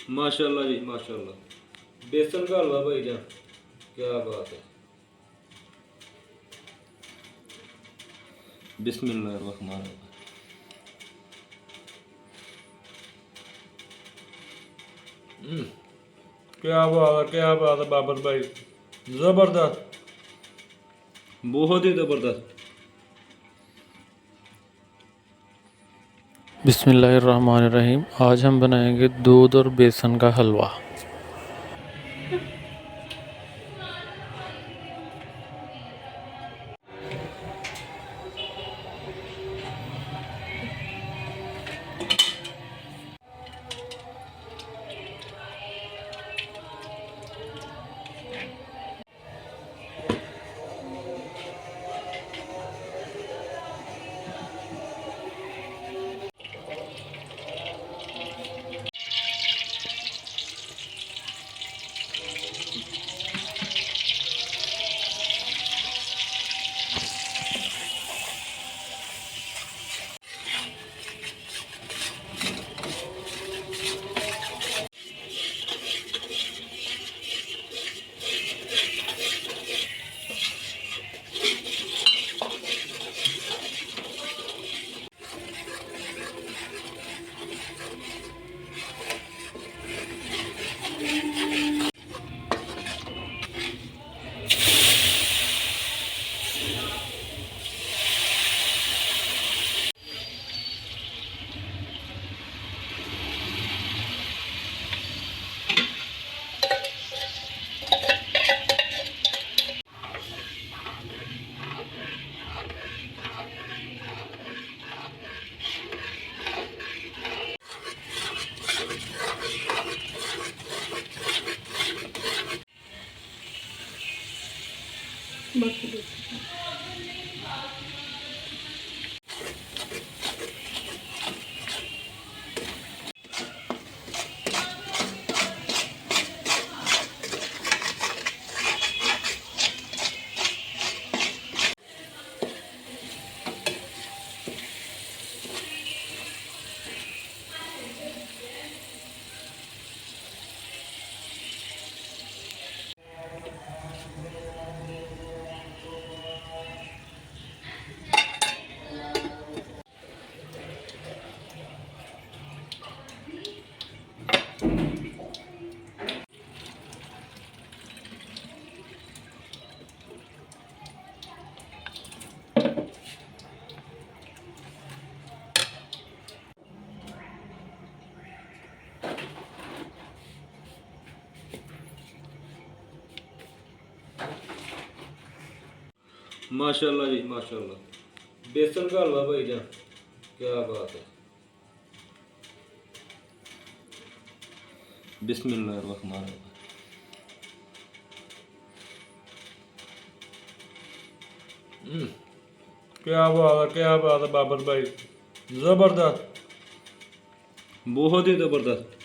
माशाल्लाह जी माशाल्लाह। बेसन का हलवा भाईजान, क्या बात है। बिस्मिल्लाहिर्रहमानिर्रहीम। क्या बात है बाबर भाई, जबरदस्त, बहुत ही जबरदस्त। बिस्मिल्लाहिर्रहमानिर्रहीम। आज हम बनाएंगे दूध और बेसन का हलवा। माशाल्लाह जी माशाल्लाह। बेसन का हलवा भाईजान, क्या बात है। बिस्मिल्लाहिर्रहमानिर्रहीम। क्या बात है बाबर भाई, जबरदस्त, बहुत ही जबरदस्त।